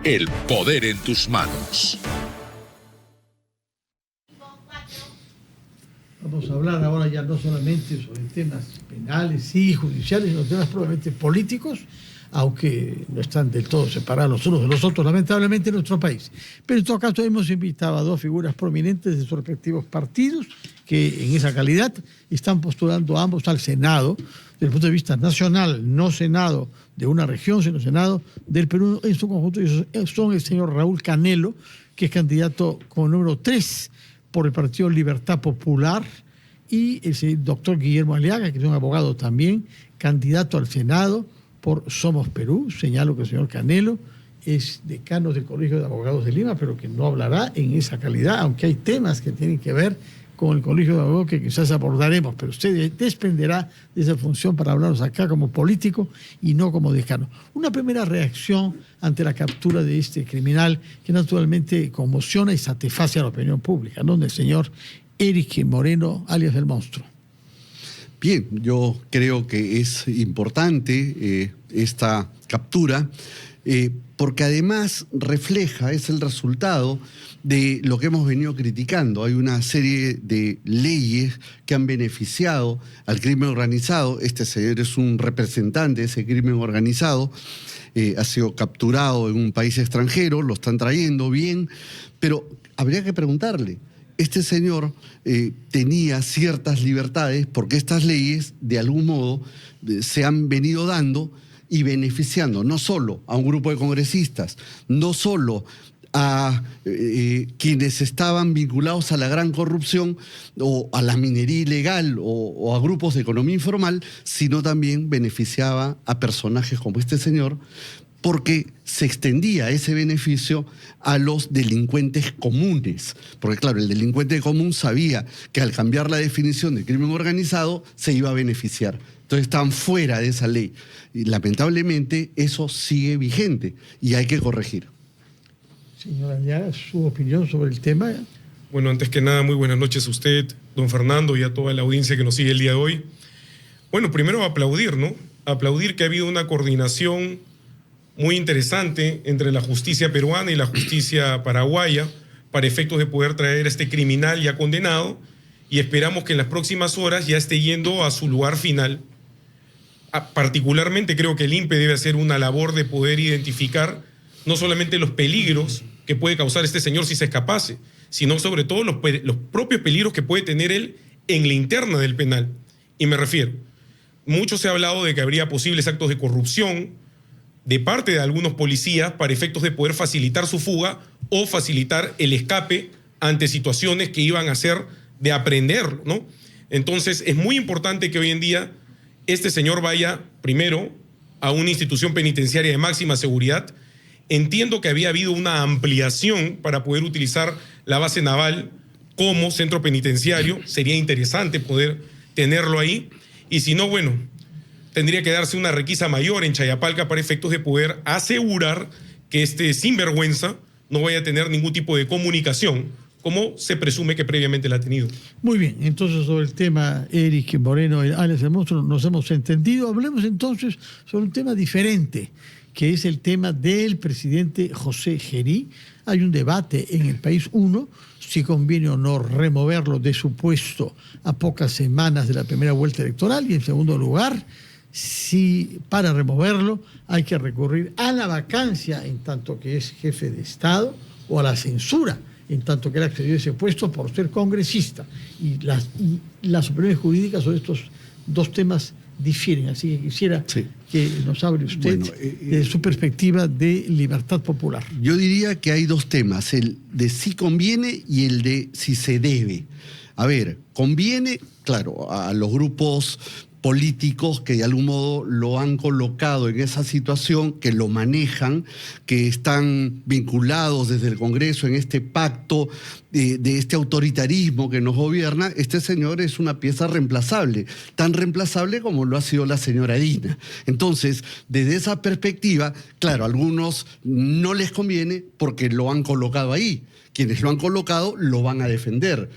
El poder en tus manos. Vamos a hablar ahora ya no solamente sobre temas penales y judiciales, sino temas probablemente políticos, aunque no están del todo separados los unos de los otros, lamentablemente, en nuestro país. Pero en todo caso hemos invitado a dos figuras prominentes de sus respectivos partidos, que en esa calidad están postulando ambos al Senado, desde el punto de vista nacional, no Senado de una región, sino Senado del Perú en su conjunto. Y son el señor Raúl Canelo, que es candidato como número 3 por el Partido Libertad Popular, y el doctor Guillermo Aliaga, que es un abogado también, candidato al Senado por Somos Perú. Señalo que el señor Canelo es decano del Colegio de Abogados de Lima, pero que no hablará en esa calidad, aunque hay temas que tienen que ver con el Colegio de Abogados que quizás abordaremos, pero usted desprenderá de esa función para hablarnos acá como político y no como decano. Una primera reacción ante la captura de este criminal que naturalmente conmociona y satisface a la opinión pública, ¿no? Del señor Eric Moreno, alias el Monstruo. Bien, yo creo que es importante esta captura, porque además refleja, es el resultado de lo que hemos venido criticando. Hay una serie de leyes que han beneficiado al crimen organizado. Este señor es un representante de ese crimen organizado, ha sido capturado en un país extranjero, lo están trayendo bien, pero habría que preguntarle, este señor tenía ciertas libertades porque estas leyes de algún modo se han venido dando y beneficiando no solo a un grupo de congresistas, no solo a quienes estaban vinculados a la gran corrupción o a la minería ilegal o a grupos de economía informal, sino también beneficiaba a personajes como este señor, porque se extendía ese beneficio a los delincuentes comunes. Porque claro, el delincuente común sabía que al cambiar la definición de crimen organizado se iba a beneficiar. Entonces están fuera de esa ley. Y lamentablemente eso sigue vigente y hay que corregir. Señora Aliaga, su opinión sobre el tema. Bueno, antes que nada, muy buenas noches a usted, don Fernando, y a toda la audiencia que nos sigue el día de hoy. Bueno, primero aplaudir, ¿no? Aplaudir que ha habido una coordinación muy interesante entre la justicia peruana y la justicia paraguaya para efectos de poder traer a este criminal ya condenado, y esperamos que en las próximas horas ya esté yendo a su lugar final. Particularmente creo que el INPE debe hacer una labor de poder identificar no solamente los peligros que puede causar este señor si se escapase, sino sobre todo los propios peligros que puede tener él en la interna del penal. Y me refiero, mucho se ha hablado de que habría posibles actos de corrupción de parte de algunos policías para efectos de poder facilitar su fuga o facilitar el escape ante situaciones que iban a ser de aprender, ¿no? Entonces es muy importante que hoy en día este señor vaya primero a una institución penitenciaria de máxima seguridad. Entiendo que había habido una ampliación para poder utilizar la base naval como centro penitenciario. Sería interesante poder tenerlo ahí. Y si no, bueno, tendría que darse una requisa mayor en Chayapalca para efectos de poder asegurar que este sinvergüenza no vaya a tener ningún tipo de comunicación, como se presume que previamente la ha tenido. Muy bien, entonces sobre el tema Eric Moreno, alias el Monstruo, nos hemos entendido. Hablemos entonces sobre un tema diferente, que es el tema del presidente José Gerí. Hay un debate en el país, uno, si conviene o no removerlo de su puesto a pocas semanas de la primera vuelta electoral, y en segundo lugar, si para removerlo hay que recurrir a la vacancia en tanto que es jefe de Estado o a la censura en tanto que él accedió a ese puesto por ser congresista. Y las opiniones jurídicas sobre estos dos temas difieren, así que quisiera que nos hable usted de su perspectiva de Libertad Popular. Yo diría que hay dos temas, el de si conviene y el de si se debe. A ver, conviene, claro, a los grupos políticos que de algún modo lo han colocado en esa situación, que lo manejan, que están vinculados desde el Congreso en este pacto de este autoritarismo que nos gobierna. Este señor es una pieza reemplazable, tan reemplazable como lo ha sido la señora Dina. Entonces, desde esa perspectiva, claro, a algunos no les conviene porque lo han colocado ahí. Quienes lo han colocado lo van a defender.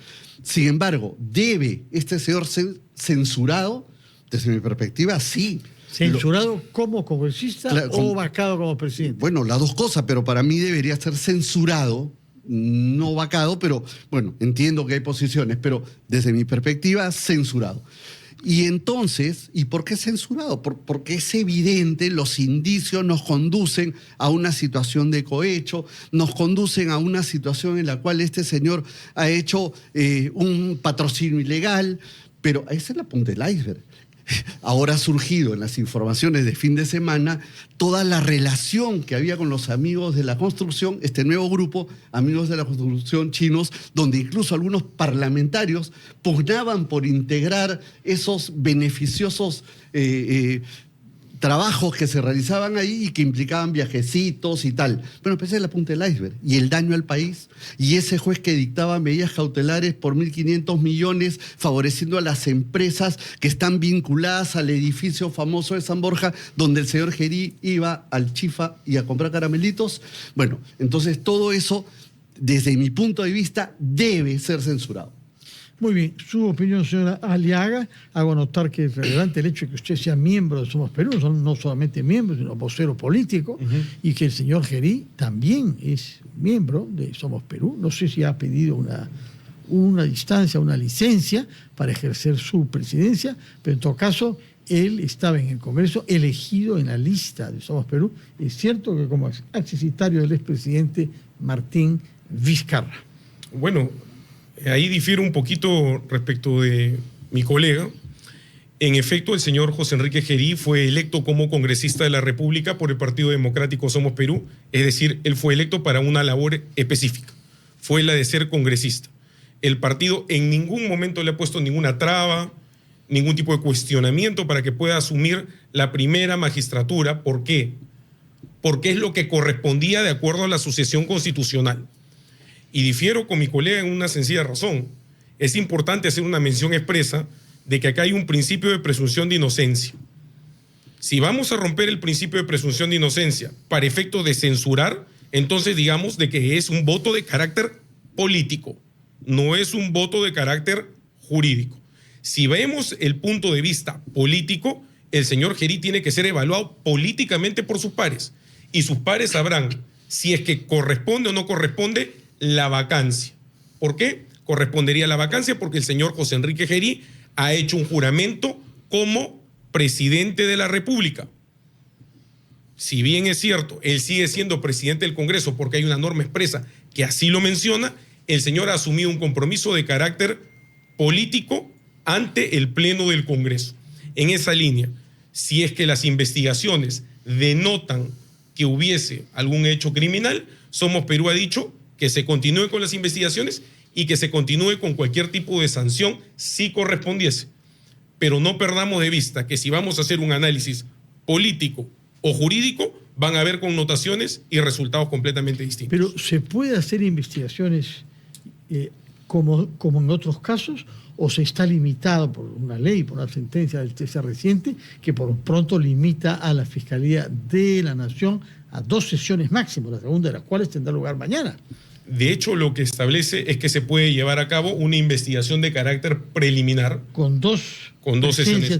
Sin embargo, ¿debe este señor ser censurado? Desde mi perspectiva, sí. ¿Censurado como congresista o vacado como presidente? Bueno, las dos cosas, pero para mí debería ser censurado, no vacado, pero bueno, entiendo que hay posiciones, pero desde mi perspectiva, censurado. Y entonces, ¿y por qué censurado? Porque es evidente, los indicios nos conducen a una situación de cohecho, nos conducen a una situación en la cual este señor ha hecho un patrocinio ilegal, pero esa es la punta del iceberg. Ahora ha surgido en las informaciones de fin de semana toda la relación que había con los amigos de la construcción, este nuevo grupo, amigos de la construcción chinos, donde incluso algunos parlamentarios pugnaban por integrar esos beneficiosos trabajos que se realizaban ahí y que implicaban viajecitos y tal. Bueno, pues esa es la punta del iceberg. Y el daño al país, y ese juez que dictaba medidas cautelares por 1.500 millones, favoreciendo a las empresas que están vinculadas al edificio famoso de San Borja, donde el señor Gerí iba al Chifa y a comprar caramelitos. Bueno, entonces todo eso, desde mi punto de vista, debe ser censurado. Muy bien, su opinión, señora Aliaga. Hago notar que es relevante el hecho de que usted sea miembro de Somos Perú, no solamente miembro, sino vocero político, y que el señor Gerí también es miembro de Somos Perú. No sé si ha pedido una distancia, una licencia para ejercer su presidencia, pero en todo caso, él estaba en el Congreso elegido en la lista de Somos Perú. Es cierto que como accesitario del expresidente Martín Vizcarra. Bueno, ahí difiero un poquito respecto de mi colega. En efecto, el señor José Enrique Gerí fue electo como congresista de la República por el Partido Democrático Somos Perú, es decir, él fue electo para una labor específica, fue la de ser congresista. El partido en ningún momento le ha puesto ninguna traba, ningún tipo de cuestionamiento para que pueda asumir la primera magistratura. ¿Por qué? Porque es lo que correspondía de acuerdo a la sucesión constitucional. Y difiero con mi colega en una sencilla razón. Es importante hacer una mención expresa de que acá hay un principio de presunción de inocencia. Si vamos a romper el principio de presunción de inocencia para efecto de censurar, entonces digamos de que es un voto de carácter político, no es un voto de carácter jurídico. Si vemos el punto de vista político, el señor Gerí tiene que ser evaluado políticamente por sus pares, y sus pares sabrán si es que corresponde o no corresponde la vacancia. ¿Por qué? Correspondería la vacancia porque el señor José Enrique Gerí ha hecho un juramento como presidente de la República. Si bien es cierto, él sigue siendo presidente del Congreso porque hay una norma expresa que así lo menciona, el señor ha asumido un compromiso de carácter político ante el Pleno del Congreso. En esa línea, si es que las investigaciones denotan que hubiese algún hecho criminal, Somos Perú ha dicho que se continúe con las investigaciones y que se continúe con cualquier tipo de sanción si correspondiese. Pero no perdamos de vista que si vamos a hacer un análisis político o jurídico, van a haber connotaciones y resultados completamente distintos. Pero ¿se puede hacer investigaciones como en otros casos, o se está limitado por una ley, por una sentencia del TC reciente, que por pronto limita a la Fiscalía de la Nación a 2 sesiones máximo, la segunda de las cuales tendrá lugar mañana? De hecho, lo que establece es que se puede llevar a cabo una investigación de carácter preliminar. Con dos sesiones.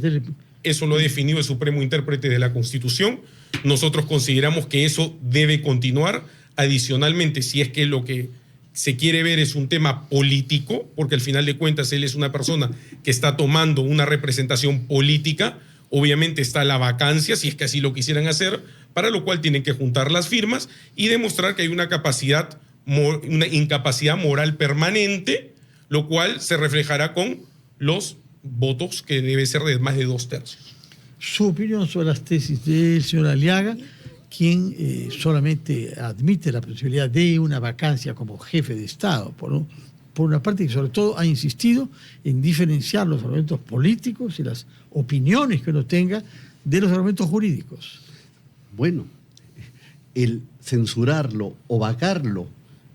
Eso lo ha definido el Supremo Intérprete de la Constitución. Nosotros consideramos que eso debe continuar. Adicionalmente, si es que lo que se quiere ver es un tema político, porque al final de cuentas él es una persona que está tomando una representación política, obviamente está la vacancia, si es que así lo quisieran hacer, para lo cual tienen que juntar las firmas y demostrar que hay una incapacidad moral permanente, lo cual se reflejará con los votos que debe ser de más de 2/3. Su opinión sobre las tesis del señor Aliaga, quien solamente admite la posibilidad de una vacancia como jefe de Estado, por una parte, y sobre todo ha insistido en diferenciar los argumentos políticos y las opiniones que uno tenga de los argumentos jurídicos. Bueno, el censurarlo o vacarlo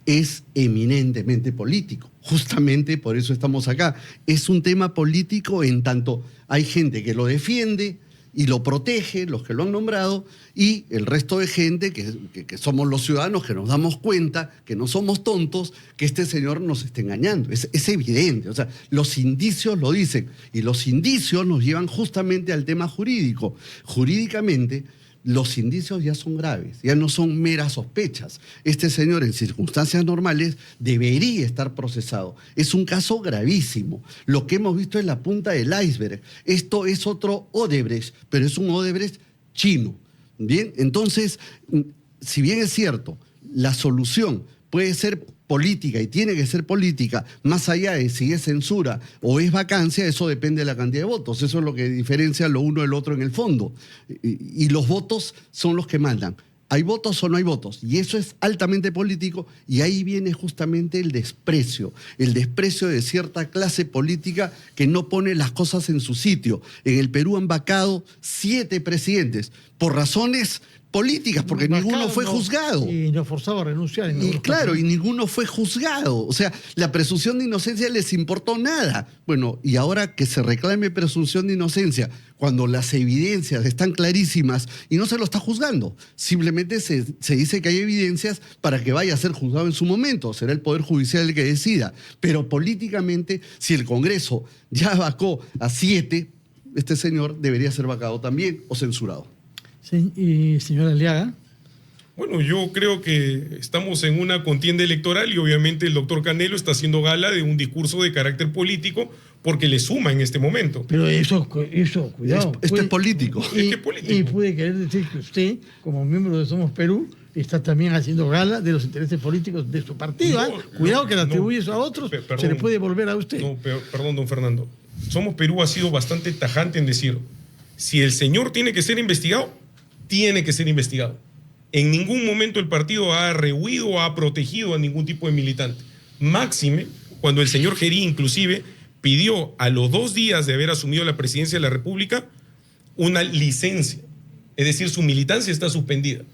es eminentemente político. Justamente por eso estamos acá. Es un tema político en tanto hay gente que lo defiende y lo protege, los que lo han nombrado, y el resto de gente que somos los ciudadanos, que nos damos cuenta, que no somos tontos, que este señor nos está engañando. Es evidente, o sea, los indicios lo dicen, y los indicios nos llevan justamente al tema jurídico. Jurídicamente, los indicios ya son graves, ya no son meras sospechas. Este señor, en circunstancias normales, debería estar procesado. Es un caso gravísimo. Lo que hemos visto es la punta del iceberg. Esto es otro Odebrecht, pero es un Odebrecht chino. Bien, entonces, si bien es cierto, la solución puede ser política y tiene que ser política, más allá de si es censura o es vacancia, eso depende de la cantidad de votos. Eso es lo que diferencia lo uno del otro en el fondo. Y los votos son los que mandan. ¿Hay votos o no hay votos? Y eso es altamente político, y ahí viene justamente el desprecio de cierta clase política que no pone las cosas en su sitio. En el Perú han vacado 7 presidentes por razones políticas, porque ninguno fue juzgado. Y nos forzaba a renunciar. Y claro, y ninguno fue juzgado. O sea, la presunción de inocencia les importó nada. Bueno, y ahora que se reclame presunción de inocencia, cuando las evidencias están clarísimas y no se lo está juzgando. Simplemente se dice que hay evidencias para que vaya a ser juzgado en su momento. Será el Poder Judicial el que decida. Pero políticamente, si el Congreso ya vacó a 7, este señor debería ser vacado también o censurado. Sí, y señora Aliaga. Bueno, yo creo que estamos en una contienda electoral y obviamente el doctor Canelo está haciendo gala de un discurso de carácter político porque le suma en este momento. Pero eso cuidado. Esto es político. Y puede querer decir que usted, como miembro de Somos Perú, está también haciendo gala de los intereses políticos de su partido. Cuidado que le atribuye eso a otros, se le puede volver a usted. No, perdón, don Fernando. Somos Perú ha sido bastante tajante en decir, si el señor tiene que ser investigado, tiene que ser investigado. En ningún momento el partido ha rehuido o ha protegido a ningún tipo de militante. Máxime, cuando el señor Gerí inclusive pidió a los 2 días de haber asumido la presidencia de la República una licencia. Es decir, su militancia está suspendida.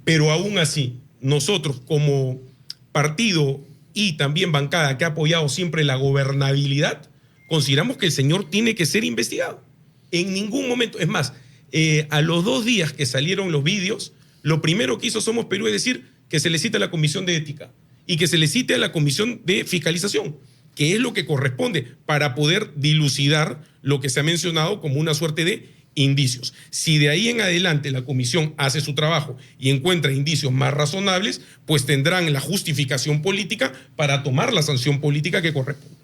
Pero aún así, nosotros como partido y también bancada que ha apoyado siempre la gobernabilidad, consideramos que el señor tiene que ser investigado. En ningún momento, es más, a los 2 días que salieron los vídeos, lo primero que hizo Somos Perú es decir que se le cite a la Comisión de Ética y que se le cite a la Comisión de Fiscalización, que es lo que corresponde para poder dilucidar lo que se ha mencionado como una suerte de indicios. Si de ahí en adelante la comisión hace su trabajo y encuentra indicios más razonables, pues tendrán la justificación política para tomar la sanción política que corresponde.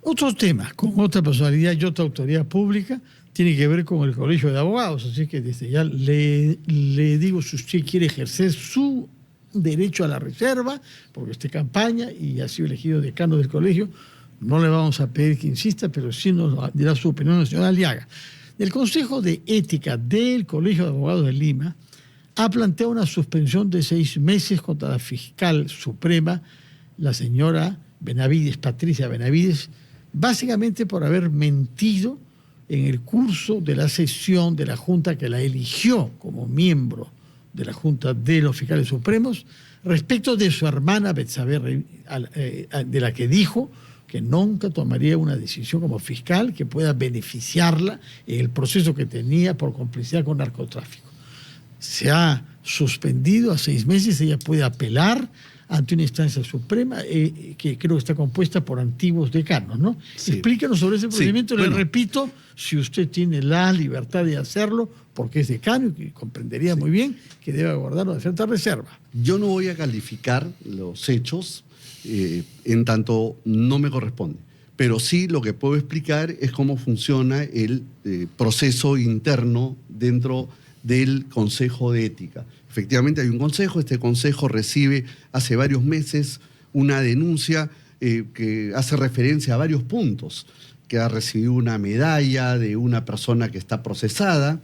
Otro tema, con otra personalidad y otra autoridad pública, tiene que ver con el Colegio de Abogados. Así que desde ya le digo, si usted quiere ejercer su derecho a la reserva, porque esté campaña y ha sido elegido decano del colegio, no le vamos a pedir que insista, pero sí nos dirá su opinión la señora Aliaga. El Consejo de Ética del Colegio de Abogados de Lima ha planteado una suspensión de 6 meses contra la fiscal suprema, la señora Benavides, Patricia Benavides, básicamente por haber mentido en el curso de la sesión de la Junta que la eligió como miembro de la Junta de los Fiscales Supremos respecto de su hermana Betsabe, de la que dijo que nunca tomaría una decisión como fiscal que pueda beneficiarla en el proceso que tenía por complicidad con narcotráfico. Se ha suspendido a 6 meses, ella puede apelar ante una instancia suprema que creo que está compuesta por antiguos decanos, ¿no? Sí. Explícanos sobre ese procedimiento. Sí, bueno. Le repito, si usted tiene la libertad de hacerlo, porque es decano y que comprendería muy bien que debe guardarlo de cierta reserva. Yo no voy a calificar los hechos en tanto no me corresponde, pero sí lo que puedo explicar es cómo funciona el proceso interno dentro del Consejo de Ética. Efectivamente hay un consejo, este consejo recibe hace varios meses una denuncia que hace referencia a varios puntos, que ha recibido una medalla de una persona que está procesada,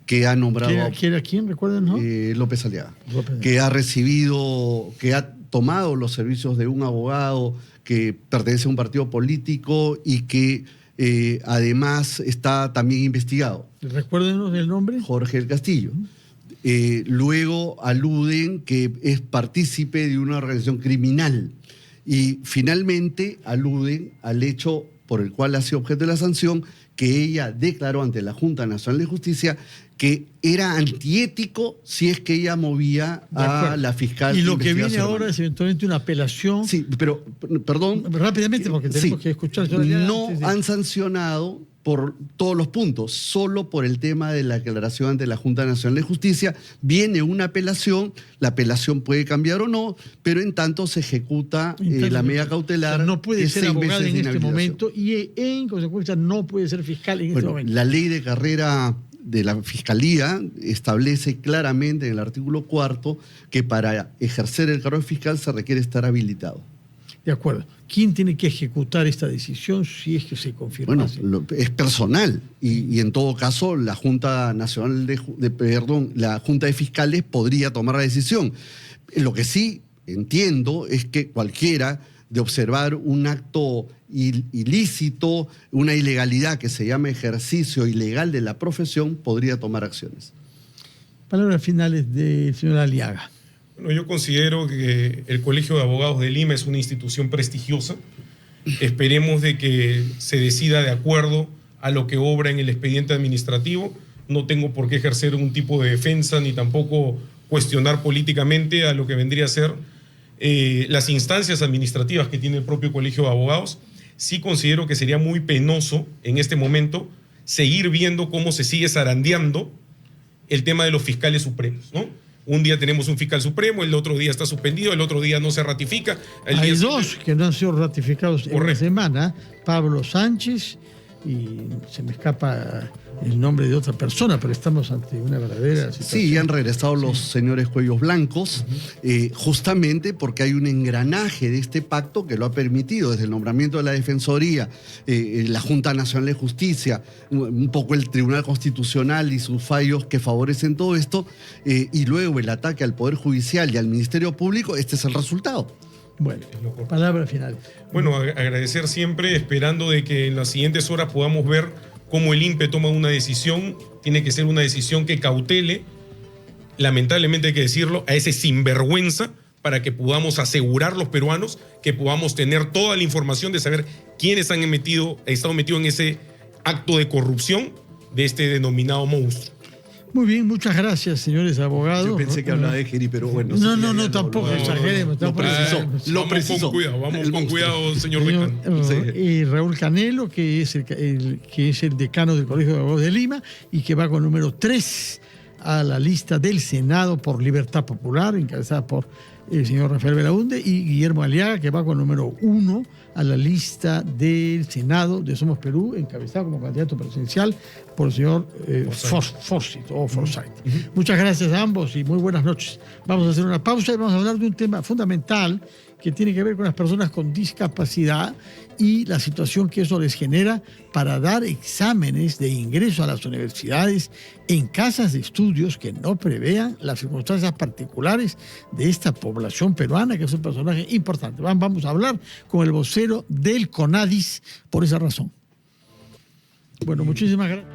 que ha nombrado... ¿Quién? ¿Recuerdan, no? López Aliaga. Que ha recibido, que ha tomado los servicios de un abogado que pertenece a un partido político y que además está también investigado. ¿Recuérdenos el nombre? Jorge del Castillo. Luego aluden que es partícipe de una organización criminal y finalmente aluden al hecho por el cual ha sido objeto de la sanción, que ella declaró ante la Junta Nacional de Justicia que era antiético si es que ella movía a la fiscal. Y lo que viene ahora es eventualmente una apelación. Sí, pero, perdón. Rápidamente, porque tenemos que escuchar. No han sancionado por todos los puntos, solo por el tema de la declaración ante la Junta Nacional de Justicia. Viene una apelación, la apelación puede cambiar o no, pero en tanto se ejecuta la medida cautelar. O sea, no puede ser 6 abogada meses en de este inhabilitación. momento y en consecuencia no puede ser fiscal en este momento. La ley de carrera de la Fiscalía establece claramente en el artículo 4 que para ejercer el cargo de fiscal se requiere estar habilitado. De acuerdo. ¿Quién tiene que ejecutar esta decisión si es que se confirma? Bueno, es personal y en todo caso la Junta Nacional la Junta de Fiscales podría tomar la decisión. Lo que sí entiendo es que cualquiera de observar un acto ilícito, una ilegalidad que se llama ejercicio ilegal de la profesión, podría tomar acciones. Palabras finales del señor Aliaga. Bueno, yo considero que el Colegio de Abogados de Lima es una institución prestigiosa. Esperemos de que se decida de acuerdo a lo que obra en el expediente administrativo. No tengo por qué ejercer un tipo de defensa ni tampoco cuestionar políticamente a lo que vendría a ser las instancias administrativas que tiene el propio Colegio de Abogados. Sí considero que sería muy penoso en este momento seguir viendo cómo se sigue zarandeando el tema de los fiscales supremos, ¿no? Un día tenemos un fiscal supremo, el otro día está suspendido, el otro día no se ratifica. Hay dos que no han sido ratificados en una semana, Pablo Sánchez y se me escapa el nombre de otra persona, pero estamos ante una verdadera situación. Sí, han regresado los señores cuellos blancos, justamente porque hay un engranaje de este pacto que lo ha permitido desde el nombramiento de la Defensoría, la Junta Nacional de Justicia, un poco el Tribunal Constitucional y sus fallos que favorecen todo esto, y luego el ataque al Poder Judicial y al Ministerio Público. Este es el resultado. Bueno, palabra final. Bueno, agradecer siempre, esperando de que en las siguientes horas podamos ver cómo el INPE toma una decisión. Tiene que ser una decisión que cautele, lamentablemente hay que decirlo, a ese sinvergüenza, para que podamos asegurar los peruanos que podamos tener toda la información de saber quiénes han estado metidos en ese acto de corrupción de este denominado monstruo. Muy bien, muchas gracias, señores abogados. Yo pensé que hablaba de Geri, pero bueno. No, tampoco exageremos. Lo precisó. Vamos con cuidado, señor Decano. Y Raúl Canelo, que es el decano del Colegio de Abogados de Lima y que va con número 3 a la lista del Senado por Libertad Popular, encabezada por el señor Rafael Belaunde, y Guillermo Aliaga, que va con número 1 a la lista del Senado de Somos Perú, encabezado como candidato presidencial por el señor Forsyth. Muchas gracias a ambos y muy buenas noches. Vamos a hacer una pausa y vamos a hablar de un tema fundamental que tiene que ver con las personas con discapacidad y la situación que eso les genera para dar exámenes de ingreso a las universidades en casas de estudios que no prevean las circunstancias particulares de esta población peruana, que es un personaje importante. Vamos a hablar con el vocero del CONADIS por esa razón. Bueno, muchísimas gracias.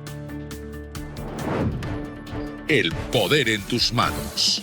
El poder en tus manos.